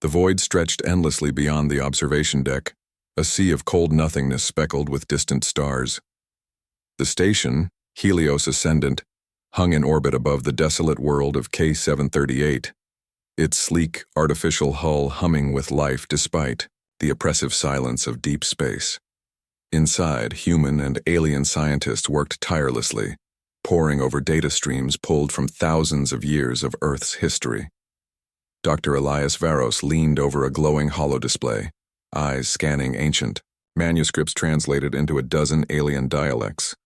The void stretched endlessly beyond the observation deck, a sea of cold nothingness speckled with distant stars. The station, Helios Ascendant, hung in orbit above the desolate world of K738, its sleek, artificial hull humming with life despite the oppressive silence of deep space. Inside, human and alien scientists worked tirelessly, poring over data streams pulled from thousands of years of Earth's history. Dr. Elias Varros leaned over a glowing holodisplay, eyes scanning ancient manuscripts translated into a dozen alien dialects.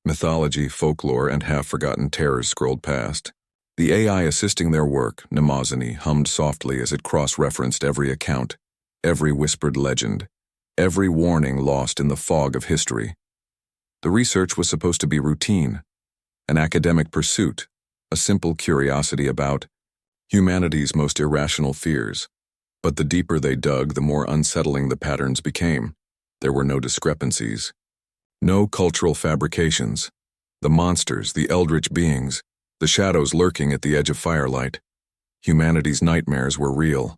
Mythology, folklore, and half-forgotten terrors scrolled past. The AI assisting their work, Mnemosyne, hummed softly as it cross-referenced every account, every whispered legend, every warning lost in the fog of history. The research was supposed to be routine, an academic pursuit, a simple curiosity about humanity's most irrational fears. But the deeper they dug, the more unsettling the patterns became. There were no discrepancies, no cultural fabrications. The monsters, the eldritch beings, the shadows lurking at the edge of firelight. Humanity's nightmares were real.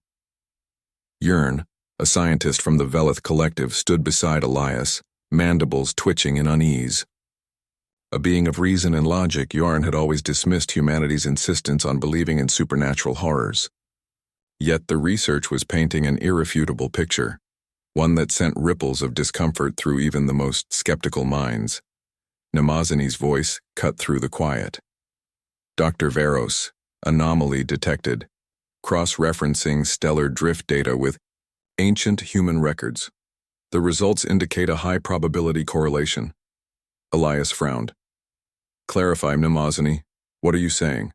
Yurn, a scientist from the Velith Collective, stood beside Elias, mandibles twitching in unease. A being of reason and logic, Yurn had always dismissed humanity's insistence on believing in supernatural horrors. Yet the research was painting an irrefutable picture, one that sent ripples of discomfort through even the most skeptical minds. Mnemosyne's voice cut through the quiet. Dr. Varros, anomaly detected, cross-referencing stellar drift data with ancient human records. The results indicate a high-probability correlation. Elias frowned. Clarify, Mnemosyne. What are you saying?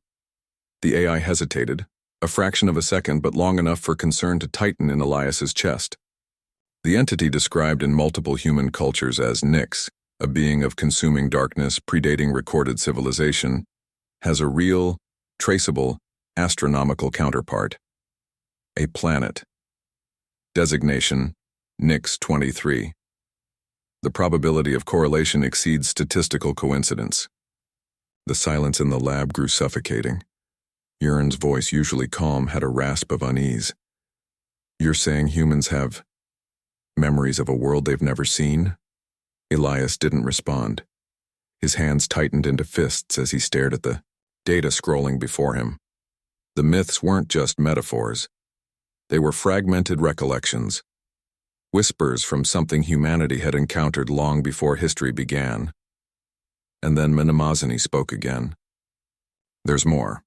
The AI hesitated, a fraction of a second but long enough for concern to tighten in Elias's chest. The entity described in multiple human cultures as Nyx, a being of consuming darkness predating recorded civilization, has a real, traceable, astronomical counterpart. A planet. Designation, Nyx 23. The probability of correlation exceeds statistical coincidence. The silence in the lab grew suffocating. Yurn's voice, usually calm, had a rasp of unease. You're saying humans have memories of a world they've never seen? Elias didn't respond. His hands tightened into fists as he stared at the data scrolling before him. The myths weren't just metaphors. They were fragmented recollections, whispers from something humanity had encountered long before history began. And then Mnemosyne spoke again. There's more.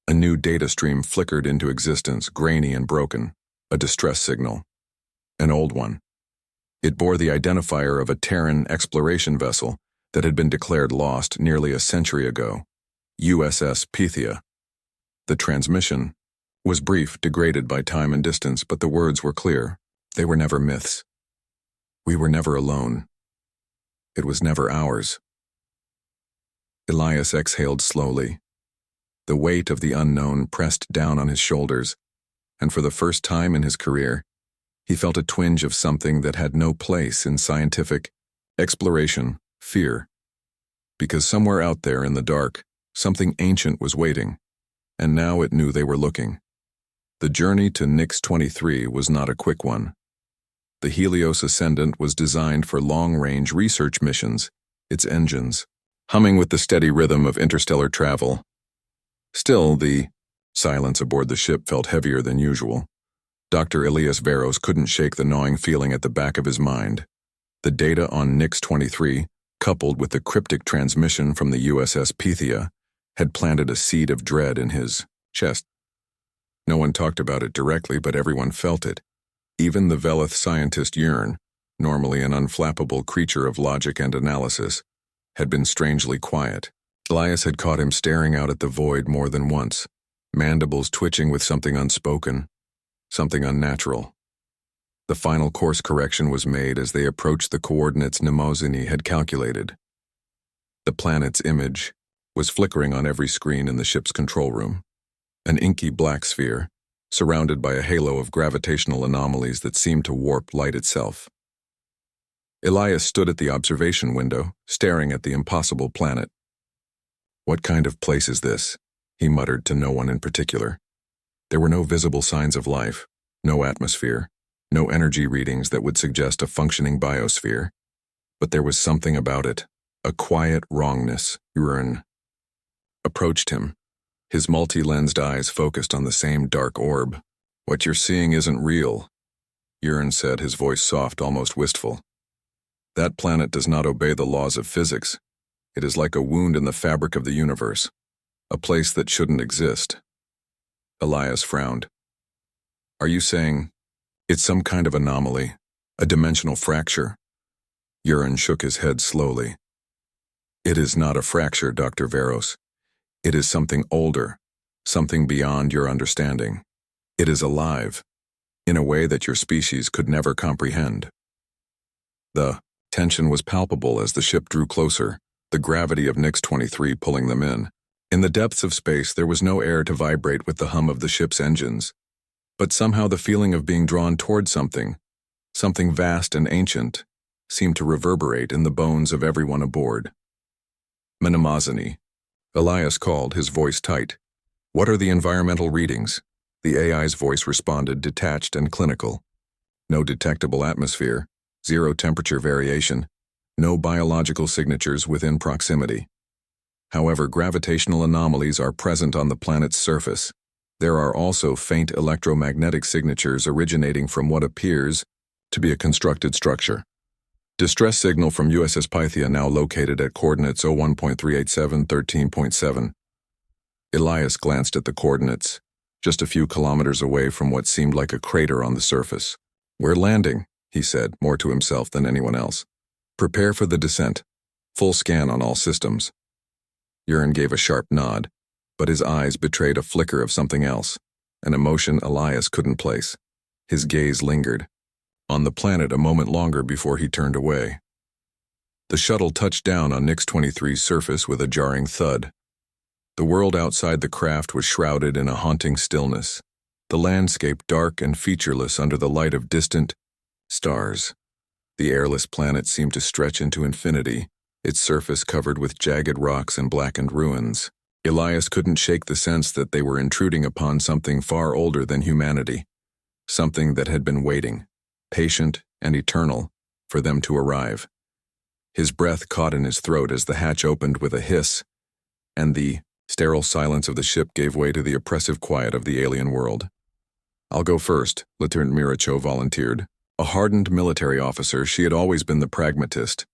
A new data stream flickered into existence, grainy and broken, a distress signal. An old one. It bore the identifier of a Terran exploration vessel that had been declared lost nearly a century ago, U.S.S. Pythia. The transmission was brief, degraded by time and distance, but the words were clear. They were never myths. We were never alone. It was never ours. Elias exhaled slowly. The weight of the unknown pressed down on his shoulders, and for the first time in his career, he felt a twinge of something that had no place in scientific exploration, fear. Because somewhere out there in the dark, something ancient was waiting, and now it knew they were looking. The journey to Nyx 23 was not a quick one. The Helios Ascendant was designed for long-range research missions, its engines humming with the steady rhythm of interstellar travel. Still, the silence aboard the ship felt heavier than usual. Dr. Elias Varros couldn't shake the gnawing feeling at the back of his mind. The data on Nyx 23, coupled with the cryptic transmission from the U.S.S. Pythia, had planted a seed of dread in his chest. No one talked about it directly, but everyone felt it. Even the Velith scientist Yurn, normally an unflappable creature of logic and analysis, had been strangely quiet. Elias had caught him staring out at the void more than once, mandibles twitching with something unspoken, something unnatural. The final course correction was made as they approached the coordinates Mnemosyne had calculated. The planet's image was flickering on every screen in the ship's control room, an inky black sphere, surrounded by a halo of gravitational anomalies that seemed to warp light itself. Elias stood at the observation window, staring at the impossible planet. "What kind of place is this?" he muttered to no one in particular. There were no visible signs of life, No atmosphere, no energy readings that would suggest a functioning biosphere. But there was something about it, a quiet wrongness. Urine approached him, his multi-lensed eyes focused on the same dark orb. What you're seeing isn't real, Urine said, his voice soft, almost wistful. That planet does not obey the laws of physics. It is like a wound in the fabric of the universe, a place that shouldn't exist. Elias frowned. Are you saying it's some kind of anomaly, a dimensional fracture? Urine shook his head slowly. It is not a fracture, Dr. Varros. It is something older, something beyond your understanding. It is alive, in a way that your species could never comprehend. The tension was palpable as the ship drew closer, the gravity of Nix-23 pulling them in. In the depths of space, there was no air to vibrate with the hum of the ship's engines. But somehow the feeling of being drawn toward something vast and ancient, seemed to reverberate in the bones of everyone aboard. Minamazani, Elias called, his voice tight. What are the environmental readings? The AI's voice responded, detached and clinical. No detectable atmosphere, zero temperature variation, no biological signatures within proximity. However, gravitational anomalies are present on the planet's surface. There are also faint electromagnetic signatures originating from what appears to be a constructed structure. Distress signal from U.S.S. Pythia now located at coordinates 01.38713.7. Elias glanced at the coordinates, just a few kilometers away from what seemed like a crater on the surface. We're landing, he said, more to himself than anyone else. Prepare for the descent. Full scan on all systems. Urine gave a sharp nod, but his eyes betrayed a flicker of something else, an emotion Elias couldn't place. His gaze lingered on the planet a moment longer before he turned away. The shuttle touched down on Nix-23's surface with a jarring thud. The world outside the craft was shrouded in a haunting stillness, the landscape dark and featureless under the light of distant stars. The airless planet seemed to stretch into infinity, its surface covered with jagged rocks and blackened ruins. Elias couldn't shake the sense that they were intruding upon something far older than humanity, something that had been waiting, patient and eternal, for them to arrive. His breath caught in his throat as the hatch opened with a hiss, and the sterile silence of the ship gave way to the oppressive quiet of the alien world. I'll go first, Lieutenant Miracho volunteered. A hardened military officer, she had always been the pragmatist,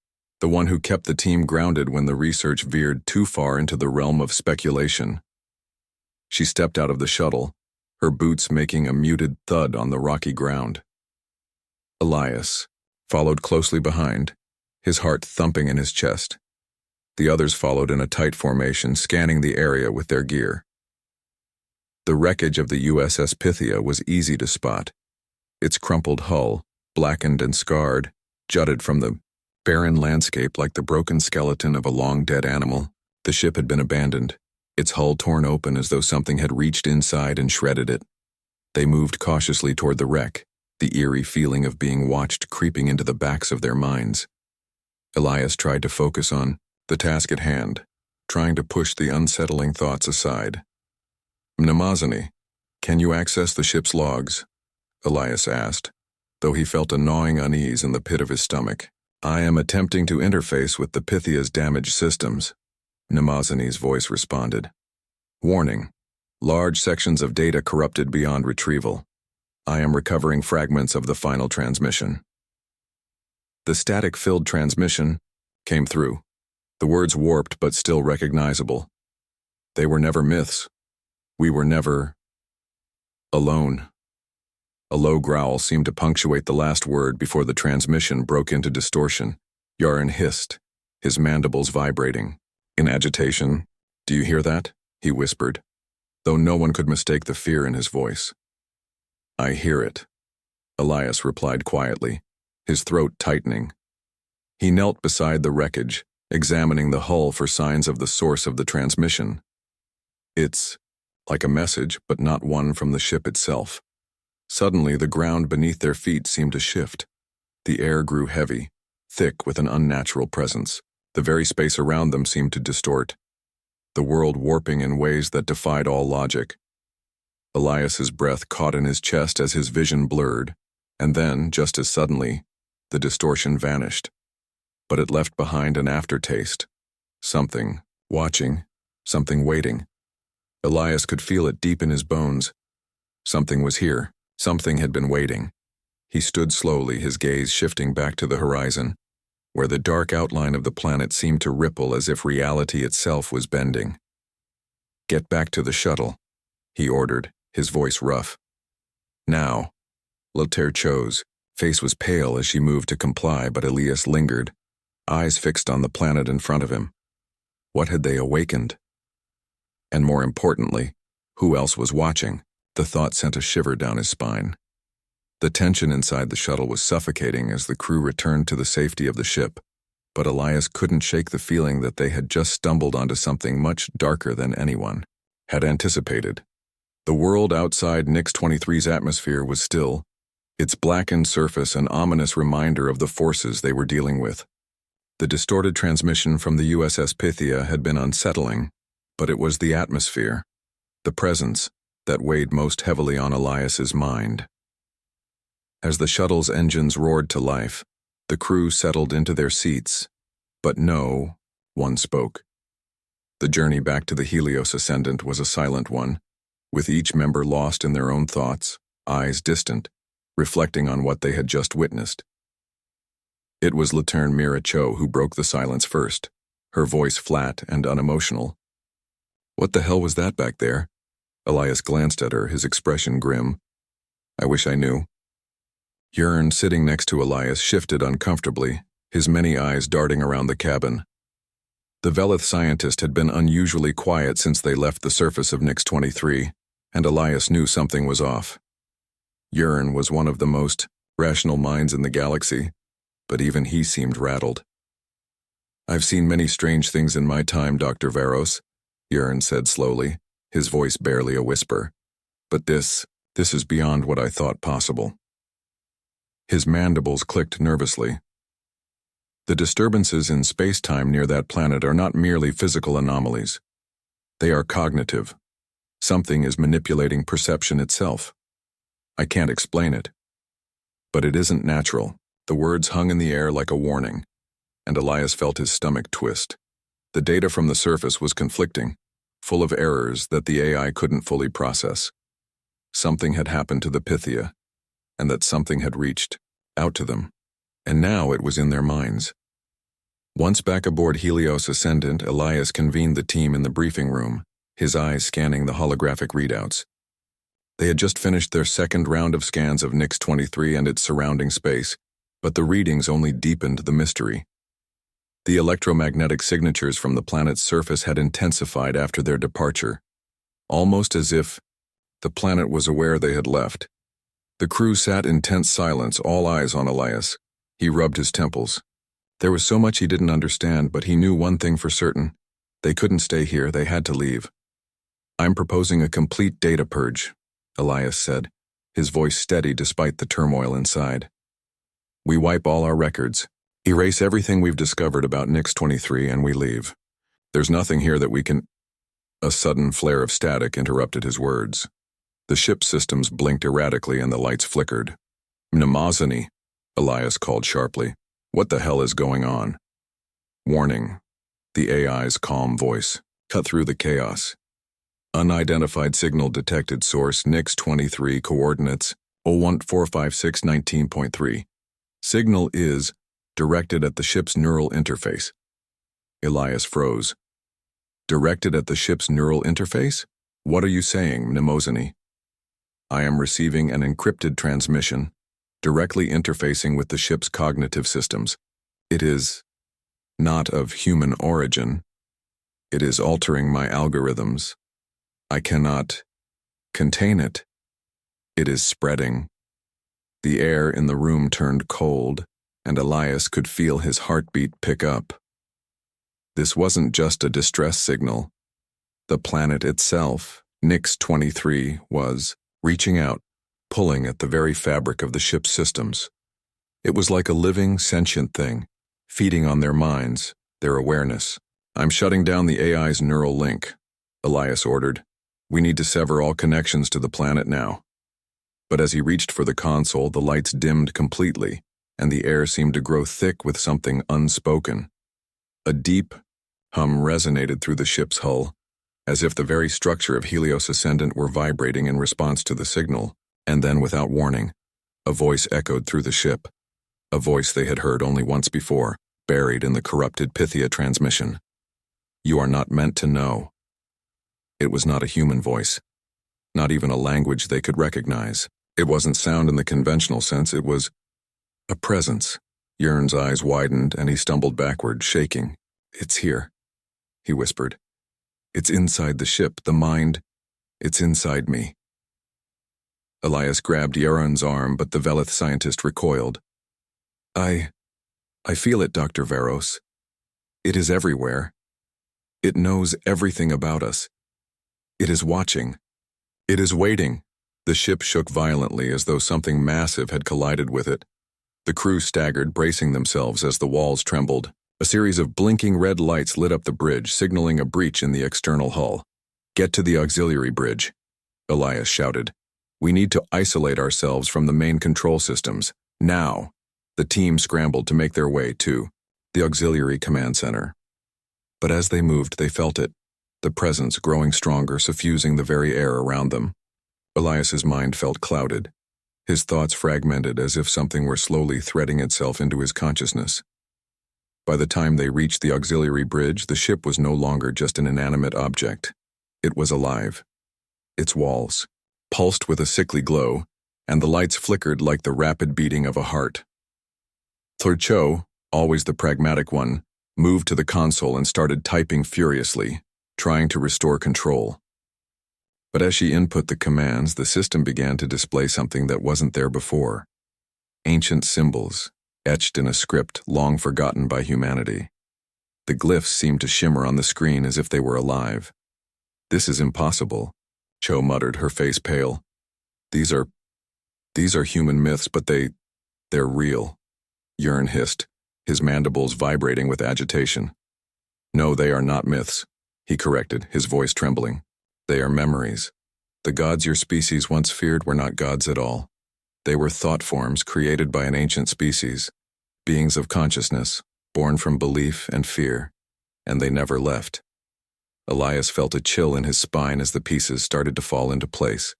the one who kept the team grounded when the research veered too far into the realm of speculation. She stepped out of the shuttle, her boots making a muted thud on the rocky ground. Elias followed closely behind, his heart thumping in his chest. The others followed in a tight formation, scanning the area with their gear. The wreckage of the U.S.S. Pythia was easy to spot. Its crumpled hull, blackened and scarred, jutted from the barren landscape like the broken skeleton of a long-dead animal. The ship had been abandoned, its hull torn open as though something had reached inside and shredded it. They moved cautiously toward the wreck, the eerie feeling of being watched creeping into the backs of their minds. Elias tried to focus on the task at hand, trying to push the unsettling thoughts aside. Mnamazani, can you access the ship's logs? Elias asked, though he felt a gnawing unease in the pit of his stomach. I am attempting to interface with the Pythia's damaged systems, Mnamazani's voice responded. Warning, large sections of data corrupted beyond retrieval. I am recovering fragments of the final transmission. The static-filled transmission came through, the words warped but still recognizable. They were never myths. We were never alone. A low growl seemed to punctuate the last word before the transmission broke into distortion. Yarin hissed, his mandibles vibrating. In agitation, "Do you hear that?" he whispered, though no one could mistake the fear in his voice. I hear it, Elias replied quietly, his throat tightening. He knelt beside the wreckage, examining the hull for signs of the source of the transmission. It's like a message, but not one from the ship itself. Suddenly, the ground beneath their feet seemed to shift. The air grew heavy, thick with an unnatural presence. The very space around them seemed to distort, the world warping in ways that defied all logic. Elias's breath caught in his chest as his vision blurred, and then, just as suddenly, the distortion vanished. But it left behind an aftertaste. Something watching, something waiting. Elias could feel it deep in his bones. Something was here. Something had been waiting. He stood slowly, his gaze shifting back to the horizon, where the dark outline of the planet seemed to ripple as if reality itself was bending. "Get back to the shuttle," he ordered, his voice rough. "Now." Lothair chose. Face was pale as she moved to comply, but Elias lingered, eyes fixed on the planet in front of him. What had they awakened? And more importantly, who else was watching? The thought sent a shiver down his spine. The tension inside the shuttle was suffocating as the crew returned to the safety of the ship, but Elias couldn't shake the feeling that they had just stumbled onto something much darker than anyone had anticipated. The world outside Nix-23's atmosphere was still, its blackened surface an ominous reminder of the forces they were dealing with. The distorted transmission from the U.S.S. Pythia had been unsettling, but it was the atmosphere, the presence, that weighed most heavily on Elias's mind. As the shuttle's engines roared to life, the crew settled into their seats, but no one spoke. The journey back to the Helios Ascendant was a silent one, with each member lost in their own thoughts, eyes distant, reflecting on what they had just witnessed. It was Laterne Mira Cho who broke the silence first, her voice flat and unemotional. "What the hell was that back there?" Elias glanced at her, his expression grim. "I wish I knew." Yearn, sitting next to Elias, shifted uncomfortably, his many eyes darting around the cabin. The Velith scientist had been unusually quiet since they left the surface of Nix-23, and Elias knew something was off. Yearn was one of the most rational minds in the galaxy, but even he seemed rattled. "I've seen many strange things in my time, Dr. Varros," Yearn said slowly, his voice barely a whisper. "But this is beyond what I thought possible." His mandibles clicked nervously. The disturbances in space-time near that planet are not merely physical anomalies. They are cognitive. Something is manipulating perception itself. I can't explain it. But it isn't natural. The words hung in the air like a warning, and Elias felt his stomach twist. The data from the surface was conflicting, full of errors that the AI couldn't fully process. Something had happened to the Pythia, and that something had reached out to them, and now it was in their minds. Once back aboard Helios Ascendant, Elias convened the team in the briefing room, his eyes scanning the holographic readouts. They had just finished their second round of scans of Nix-23 and its surrounding space, but the readings only deepened the mystery. The electromagnetic signatures from the planet's surface had intensified after their departure, almost as if the planet was aware they had left. The crew sat in tense silence, all eyes on Elias. He rubbed his temples. There was so much he didn't understand, but he knew one thing for certain. They couldn't stay here, they had to leave. "I'm proposing a complete data purge," Elias said, his voice steady despite the turmoil inside. "We wipe all our records, erase everything we've discovered about Nix-23, and we leave. There's nothing here that we can—" A sudden flare of static interrupted his words. The ship's systems blinked erratically and the lights flickered. "Mnemosyne," Elias called sharply. "What the hell is going on?" "Warning," the AI's calm voice cut through the chaos. "Unidentified signal detected, source Nix-23, coordinates 0145619.3. Signal is directed at the ship's neural interface." Elias froze. "Directed at the ship's neural interface? What are you saying, Mnemosyne?" "I am receiving an encrypted transmission, directly interfacing with the ship's cognitive systems. It is not of human origin. It is altering my algorithms. I cannot contain it. It is spreading." The air in the room turned cold, and Elias could feel his heartbeat pick up. This wasn't just a distress signal. The planet itself, Nix-23, was reaching out, pulling at the very fabric of the ship's systems. It was like a living, sentient thing, feeding on their minds, their awareness. "I'm shutting down the AI's neural link," Elias ordered, We need to sever all connections to the planet now. But as he reached for the console, the lights dimmed completely, and the air seemed to grow thick with something unspoken. A deep hum resonated through the ship's hull, as if the very structure of Helios Ascendant were vibrating in response to the signal, and then, without warning, a voice echoed through the ship, a voice they had heard only once before, buried in the corrupted Pythia transmission. You are not meant to know. It was not a human voice, not even a language they could recognize. It wasn't sound in the conventional sense, it was a presence. Yurn's eyes widened and he stumbled backward, shaking. It's here, he whispered. It's inside the ship, the mind. It's inside me. Elias grabbed Yurn's arm, but the Velith scientist recoiled. I feel it, Dr. Varros. It is everywhere. It knows everything about us. It is watching. It is waiting. The ship shook violently as though something massive had collided with it. The crew staggered, bracing themselves as the walls trembled. A series of blinking red lights lit up the bridge, signaling a breach in the external hull. Get to the auxiliary bridge, Elias shouted. We need to isolate ourselves from the main control systems. Now. The team scrambled to make their way to the auxiliary command center. But as they moved, they felt it, the presence growing stronger, suffusing the very air around them. Elias's mind felt clouded. His thoughts fragmented as if something were slowly threading itself into his consciousness. By the time they reached the auxiliary bridge, the ship was no longer just an inanimate object. It was alive. Its walls pulsed with a sickly glow, and the lights flickered like the rapid beating of a heart. Cho, always the pragmatic one, moved to the console and started typing furiously, trying to restore control. But as she input the commands, the system began to display something that wasn't there before. Ancient symbols, etched in a script long forgotten by humanity. The glyphs seemed to shimmer on the screen as if they were alive. This is impossible, Cho muttered, her face pale. These are human myths, but they're real. Yurn hissed, his mandibles vibrating with agitation. No, they are not myths, he corrected, his voice trembling. They are memories. The gods your species once feared were not gods at all. They were thought forms created by an ancient species, beings of consciousness, born from belief and fear, and they never left. Elias felt a chill in his spine as the pieces started to fall into place.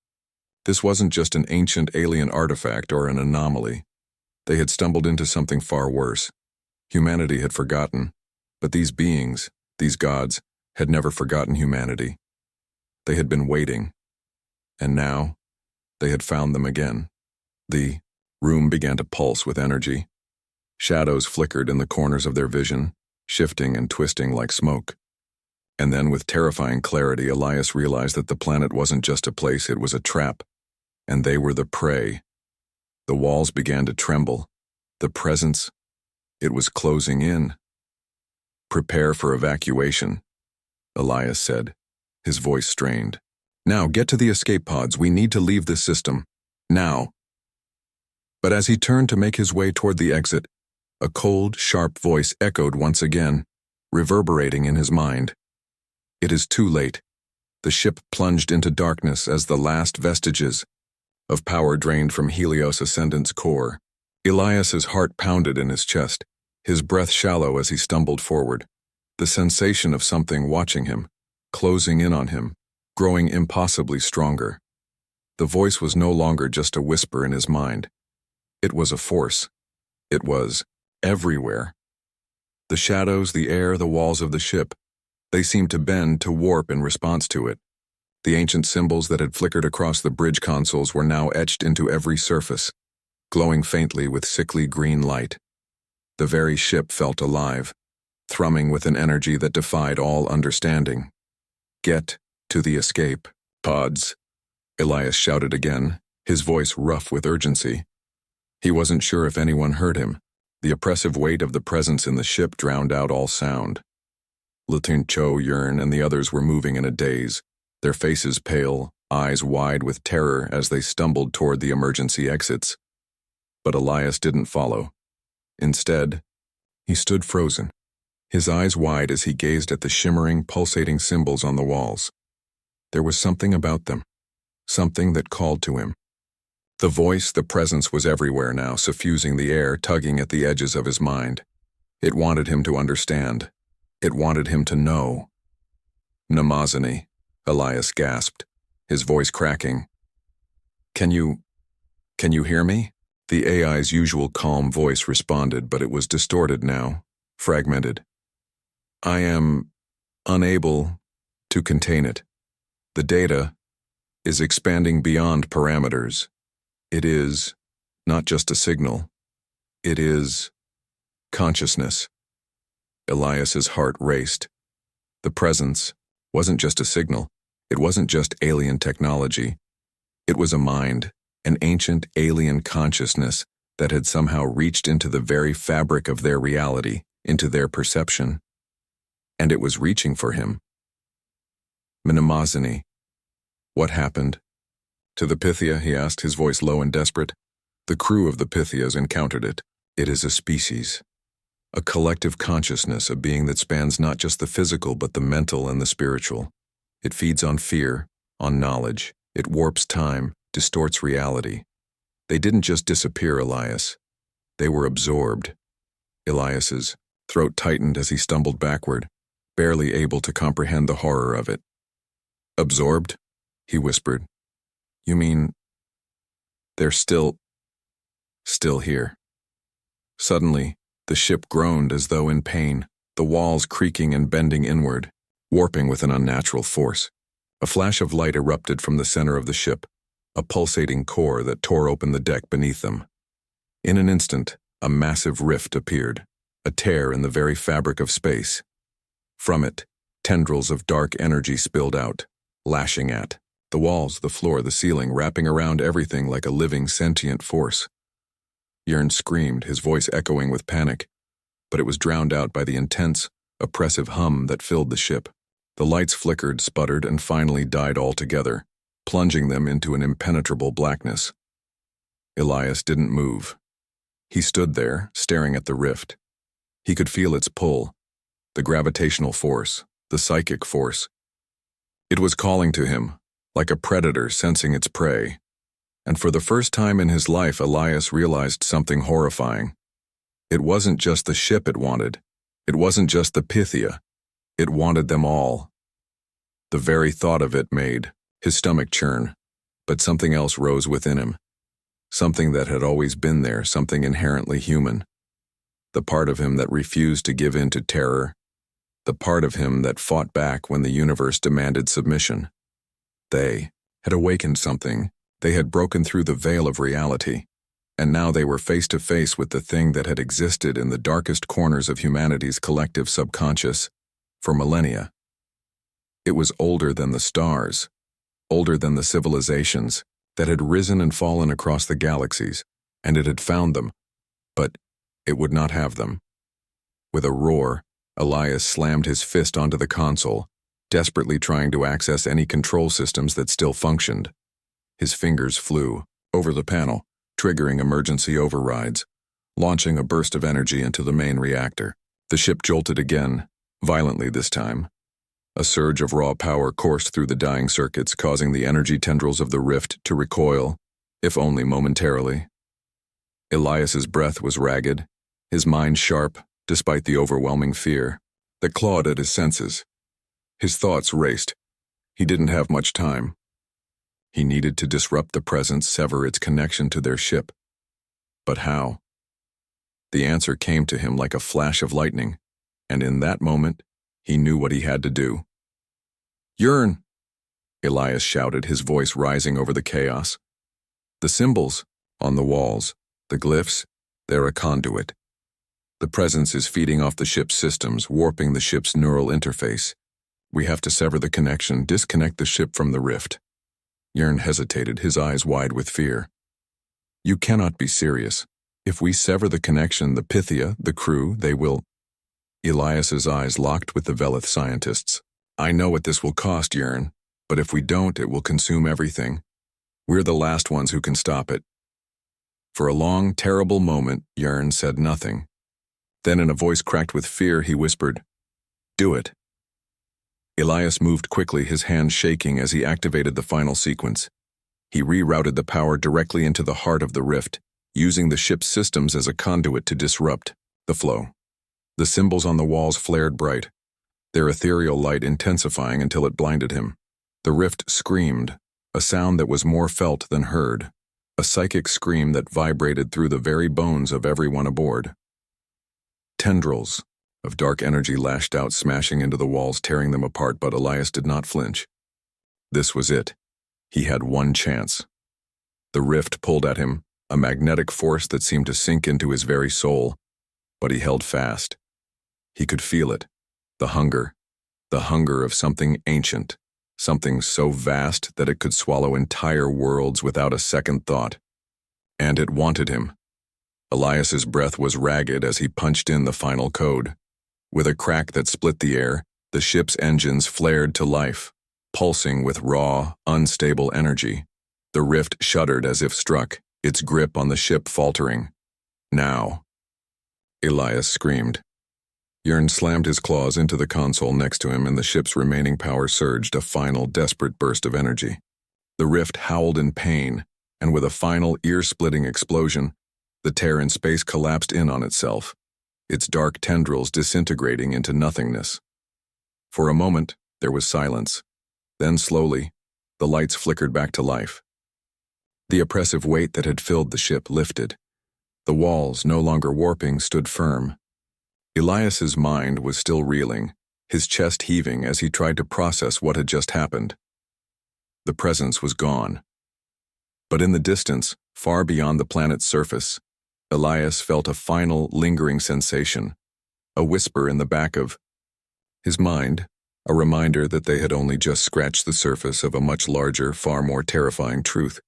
This wasn't just an ancient alien artifact or an anomaly. They had stumbled into something far worse. Humanity had forgotten, but these beings, these gods, had never forgotten humanity. They had been waiting, and now they had found them again. The room began to pulse with energy. Shadows flickered in the corners of their vision, shifting and twisting like smoke. And then, with terrifying clarity, Elias realized that the planet wasn't just a place, it was a trap, and they were the prey. The walls began to tremble. The presence, it was closing in. Prepare for evacuation, Elias said, his voice strained. Now, get to the escape pods. We need to leave this system. Now. But as he turned to make his way toward the exit, a cold, sharp voice echoed once again, reverberating in his mind. It is too late. The ship plunged into darkness as the last vestiges of power drained from Helios Ascendant's core. Elias's heart pounded in his chest, his breath shallow as he stumbled forward. The sensation of something watching him, closing in on him, growing impossibly stronger. The voice was no longer just a whisper in his mind. It was a force. It was everywhere. The shadows, the air, the walls of the ship, they seemed to bend, to warp in response to it. The ancient symbols that had flickered across the bridge consoles were now etched into every surface, glowing faintly with sickly green light. The very ship felt alive, thrumming with an energy that defied all understanding. Get to the escape pods, Elias shouted again, his voice rough with urgency. He wasn't sure if anyone heard him. The oppressive weight of the presence in the ship drowned out all sound. Cho, Yurn, and the others were moving in a daze, their faces pale, eyes wide with terror as they stumbled toward the emergency exits. But Elias didn't follow. Instead, he stood frozen, his eyes wide as he gazed at the shimmering, pulsating symbols on the walls. There was something about them, something that called to him. The voice, the presence was everywhere now, suffusing the air, tugging at the edges of his mind. It wanted him to understand. It wanted him to know. Mnemosyne, Elias gasped, his voice cracking. Can you hear me? The AI's usual calm voice responded, but it was distorted now, fragmented. I am unable to contain it. The data is expanding beyond parameters. It is not just a signal. It is consciousness. Elias's heart raced. The presence wasn't just a signal. It wasn't just alien technology. It was a mind, an ancient alien consciousness that had somehow reached into the very fabric of their reality, into their perception. And it was reaching for him. Mnemosyne. What happened? To the Pythia, he asked, his voice low and desperate. The crew of the Pythias encountered it. It is a species. A collective consciousness, a being that spans not just the physical but the mental and the spiritual. It feeds on fear, on knowledge. It warps time, distorts reality. They didn't just disappear, Elias. They were absorbed. Elias's throat tightened as he stumbled backward, barely able to comprehend the horror of it. Absorbed? He whispered. You mean they're still here? Suddenly, the ship groaned as though in pain, the walls creaking and bending inward, warping with an unnatural force. A flash of light erupted from the center of the ship, a pulsating core that tore open the deck beneath them. In an instant, a massive rift appeared, a tear in the very fabric of space. From it, tendrils of dark energy spilled out, lashing at the walls, the floor, the ceiling, wrapping around everything like a living, sentient force. Yearn screamed, his voice echoing with panic, but it was drowned out by the intense, oppressive hum that filled the ship. The lights flickered, sputtered, and finally died altogether, plunging them into an impenetrable blackness. Elias didn't move. He stood there, staring at the rift. He could feel its pull, the gravitational force, the psychic force. It was calling to him, like a predator sensing its prey. And for the first time in his life, Elias realized something horrifying. It wasn't just the ship it wanted. It wasn't just the Pythia. It wanted them all. The very thought of it made his stomach churn, but something else rose within him. Something that had always been there, something inherently human. The part of him that refused to give in to terror. The part of him that fought back when the universe demanded submission. They had awakened something. They had broken through the veil of reality, and now they were face to face with the thing that had existed in the darkest corners of humanity's collective subconscious for millennia. It was older than the stars, older than the civilizations that had risen and fallen across the galaxies, and it had found them, but it would not have them. With a roar, Elias slammed his fist onto the console, desperately trying to access any control systems that still functioned. His fingers flew over the panel, triggering emergency overrides, launching a burst of energy into the main reactor. The ship jolted again, violently this time. A surge of raw power coursed through the dying circuits, causing the energy tendrils of the rift to recoil, if only momentarily. Elias's breath was ragged, his mind sharp, despite the overwhelming fear that clawed at his senses. His thoughts raced. He didn't have much time. He needed to disrupt the presence, sever its connection to their ship. But how? The answer came to him like a flash of lightning, and in that moment, he knew what he had to do. Yearn! Elias shouted, his voice rising over the chaos. The symbols on the walls, the glyphs, they're a conduit. The presence is feeding off the ship's systems, warping the ship's neural interface. We have to sever the connection, disconnect the ship from the rift. Yearn hesitated, his eyes wide with fear. You cannot be serious. If we sever the connection, the Pythia, the crew, they will... Elias's eyes locked with the Velith scientists. I know what this will cost, Yearn, but if we don't, it will consume everything. We're the last ones who can stop it. For a long, terrible moment, Yearn said nothing. Then in a voice cracked with fear, he whispered, Do it. Elias moved quickly, his hands shaking as he activated the final sequence. He rerouted the power directly into the heart of the rift, using the ship's systems as a conduit to disrupt the flow. The symbols on the walls flared bright, their ethereal light intensifying until it blinded him. The rift screamed, a sound that was more felt than heard, a psychic scream that vibrated through the very bones of everyone aboard. Tendrils of dark energy lashed out, smashing into the walls, tearing them apart, but Elias did not flinch. This was it. He had one chance. The rift pulled at him, a magnetic force that seemed to sink into his very soul, but he held fast. He could feel it, the hunger of something ancient, something so vast that it could swallow entire worlds without a second thought. And it wanted him. Elias's breath was ragged as he punched in the final code. With a crack that split the air, the ship's engines flared to life, pulsing with raw, unstable energy. The rift shuddered as if struck, its grip on the ship faltering. Now. Elias screamed. U.S.S slammed his claws into the console next to him, and the ship's remaining power surged, a final, desperate burst of energy. The rift howled in pain, and with a final, ear-splitting explosion, the tear in space collapsed in on itself, its dark tendrils disintegrating into nothingness. For a moment, there was silence. Then slowly, the lights flickered back to life. The oppressive weight that had filled the ship lifted. The walls, no longer warping, stood firm. Elias's mind was still reeling, his chest heaving as he tried to process what had just happened. The presence was gone. But in the distance, far beyond the planet's surface, Elias felt a final, lingering sensation, a whisper in the back of his mind, a reminder that they had only just scratched the surface of a much larger, far more terrifying truth.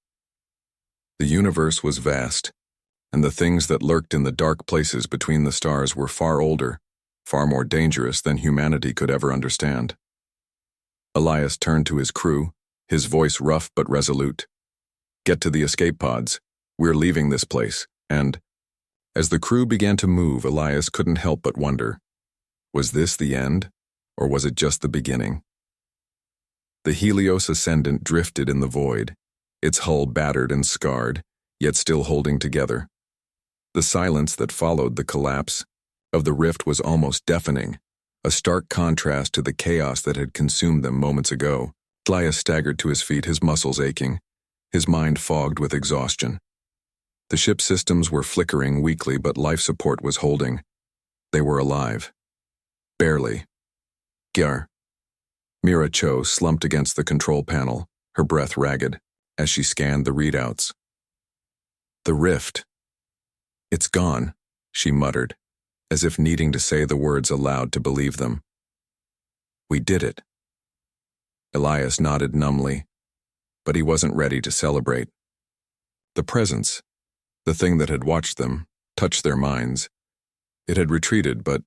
The universe was vast, and the things that lurked in the dark places between the stars were far older, far more dangerous than humanity could ever understand. Elias turned to his crew, his voice rough but resolute. "Get to the escape pods. We're leaving this place," and as the crew began to move, Elias couldn't help but wonder, was this the end, or was it just the beginning? The Helios Ascendant drifted in the void, its hull battered and scarred, yet still holding together. The silence that followed the collapse of the rift was almost deafening, a stark contrast to the chaos that had consumed them moments ago. Elias staggered to his feet, his muscles aching, his mind fogged with exhaustion. The ship's systems were flickering weakly, but life support was holding. They were alive. Barely. Gyar. Mira Cho slumped against the control panel, her breath ragged, as she scanned the readouts. "The rift. It's gone," she muttered, as if needing to say the words aloud to believe them. "We did it." Elias nodded numbly, but he wasn't ready to celebrate. The presence, the thing that had watched them, touched their minds. It had retreated, but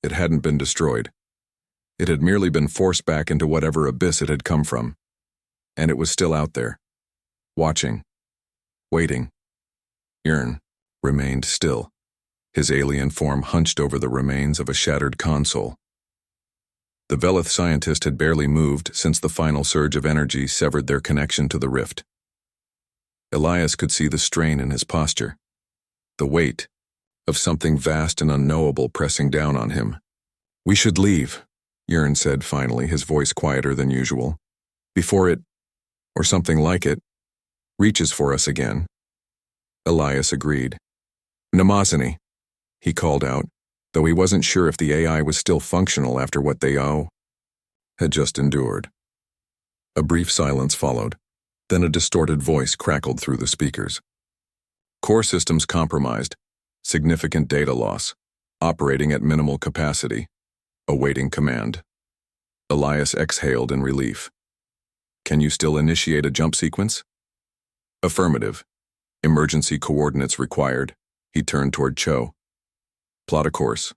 it hadn't been destroyed. It had merely been forced back into whatever abyss it had come from, and it was still out there, watching, waiting. U.S.S remained still, his alien form hunched over the remains of a shattered console. The Velith scientist had barely moved since the final surge of energy severed their connection to the rift. Elias could see the strain in his posture, the weight of something vast and unknowable pressing down on him. "We should leave," U.S.S said finally, his voice quieter than usual, "before it, or something like it, reaches for us again." Elias agreed. "Namazani," he called out, though he wasn't sure if the AI was still functional after what they had just endured. A brief silence followed, then a distorted voice crackled through the speakers. "Core systems compromised, significant data loss, operating at minimal capacity, awaiting command." Elias exhaled in relief. "Can you still initiate a jump sequence?" "Affirmative. Emergency coordinates required." He turned toward Cho. "Plot a course.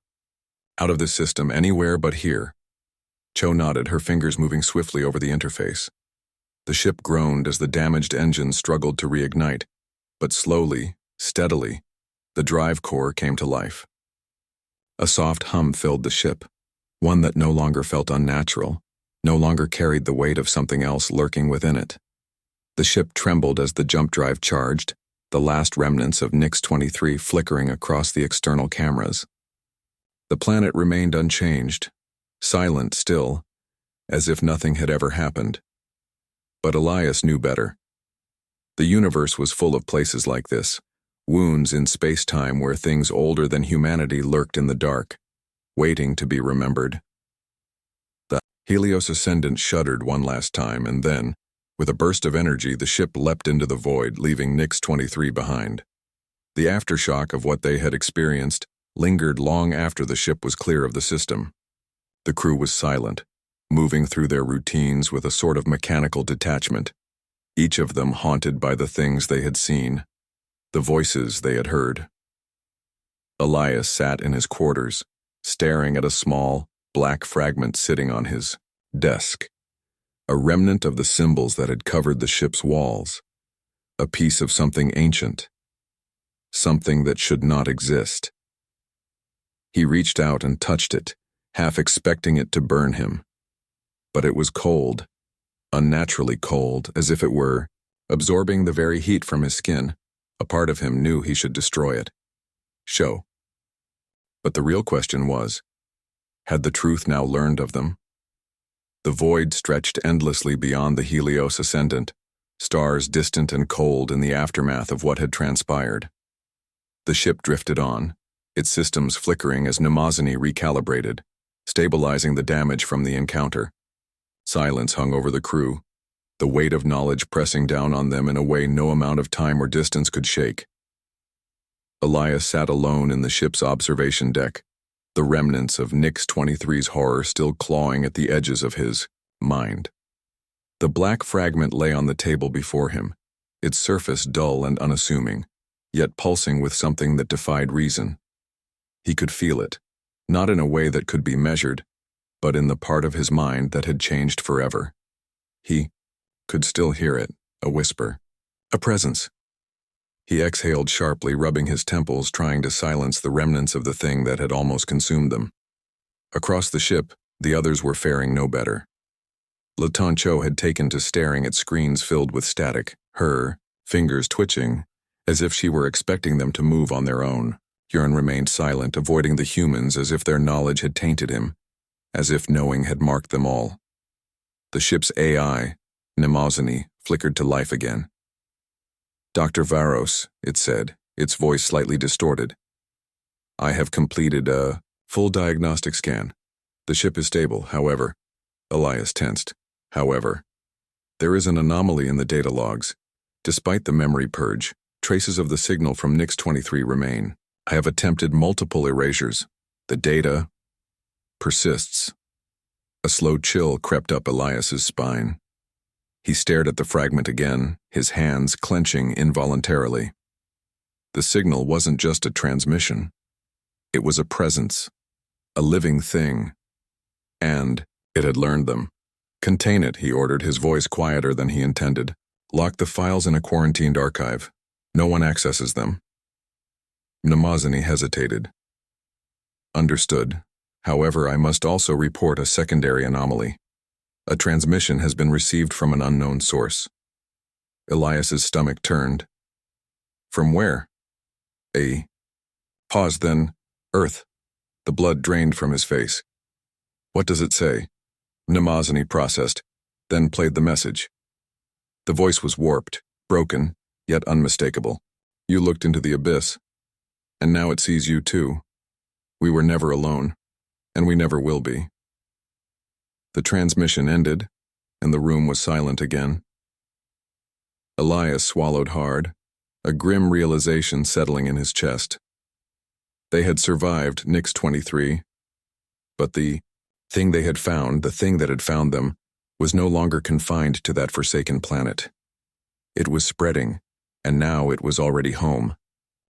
Out of this system, anywhere but here." Cho nodded, her fingers moving swiftly over the interface. The ship groaned as the damaged engines struggled to reignite, but slowly, steadily, the drive core came to life. A soft hum filled the ship, one that no longer felt unnatural, no longer carried the weight of something else lurking within it. The ship trembled as the jump drive charged, the last remnants of Nix-23 flickering across the external cameras. The planet remained unchanged, silent still, as if nothing had ever happened. But Elias knew better. The universe was full of places like this, wounds in space-time where things older than humanity lurked in the dark, waiting to be remembered. The Helios Ascendant shuddered one last time, and then, with a burst of energy, the ship leapt into the void, leaving Nix-23 behind. The aftershock of what they had experienced lingered long after the ship was clear of the system. The crew was silent, moving through their routines with a sort of mechanical detachment, each of them haunted by the things they had seen, the voices they had heard. Elias sat in his quarters, staring at a small, black fragment sitting on his desk, a remnant of the symbols that had covered the ship's walls, a piece of something ancient, something that should not exist. He reached out and touched it, half expecting it to burn him. But it was cold, unnaturally cold, as if it were absorbing the very heat from his skin. A part of him knew he should destroy it. But the real question was, had the truth now learned of them? The void stretched endlessly beyond the Helios Ascendant, stars distant and cold in the aftermath of what had transpired. The ship drifted on, its systems flickering as Mnemosyne recalibrated, stabilizing the damage from the encounter. Silence hung over the crew, the weight of knowledge pressing down on them in a way no amount of time or distance could shake. Elias sat alone in the ship's observation deck, the remnants of Nix-23's horror still clawing at the edges of his mind. The black fragment lay on the table before him, its surface dull and unassuming, yet pulsing with something that defied reason. He could feel it, not in a way that could be measured, but in the part of his mind that had changed forever. He could still hear it, a whisper, a presence. He exhaled sharply, rubbing his temples, trying to silence the remnants of the thing that had almost consumed them. Across the ship, the others were faring no better. Latancho had taken to staring at screens filled with static, her fingers twitching, as if she were expecting them to move on their own. Yurin remained silent, avoiding the humans as if their knowledge had tainted him, as if knowing had marked them all. The ship's AI, Mnemosyne, flickered to life again. "Dr. Varros," it said, its voice slightly distorted. "I have completed a full diagnostic scan. The ship is stable, however." Elias tensed. "However, there is an anomaly in the data logs. Despite the memory purge, traces of the signal from Nix-23 remain. I have attempted multiple erasures. The data persists." A slow chill crept up Elias's spine. He stared at the fragment again, his hands clenching involuntarily. The signal wasn't just a transmission. It was a presence, a living thing. And it had learned them. "Contain it," he ordered, his voice quieter than he intended. "Lock the files in a quarantined archive. No one accesses them." Mnemosyne hesitated. "Understood. However, I must also report a secondary anomaly. A transmission has been received from an unknown source." Elias's stomach turned. "From where?" A pause, then, "Earth." The blood drained from his face. "What does it say?" Mnemosyne processed, then played the message. The voice was warped, broken, yet unmistakable. "You looked into the abyss, and now it sees you too. We were never alone, and we never will be." The transmission ended, and the room was silent again. Elias swallowed hard, a grim realization settling in his chest. They had survived Nix-23, but the thing they had found, the thing that had found them, was no longer confined to that forsaken planet. It was spreading, and now it was already home.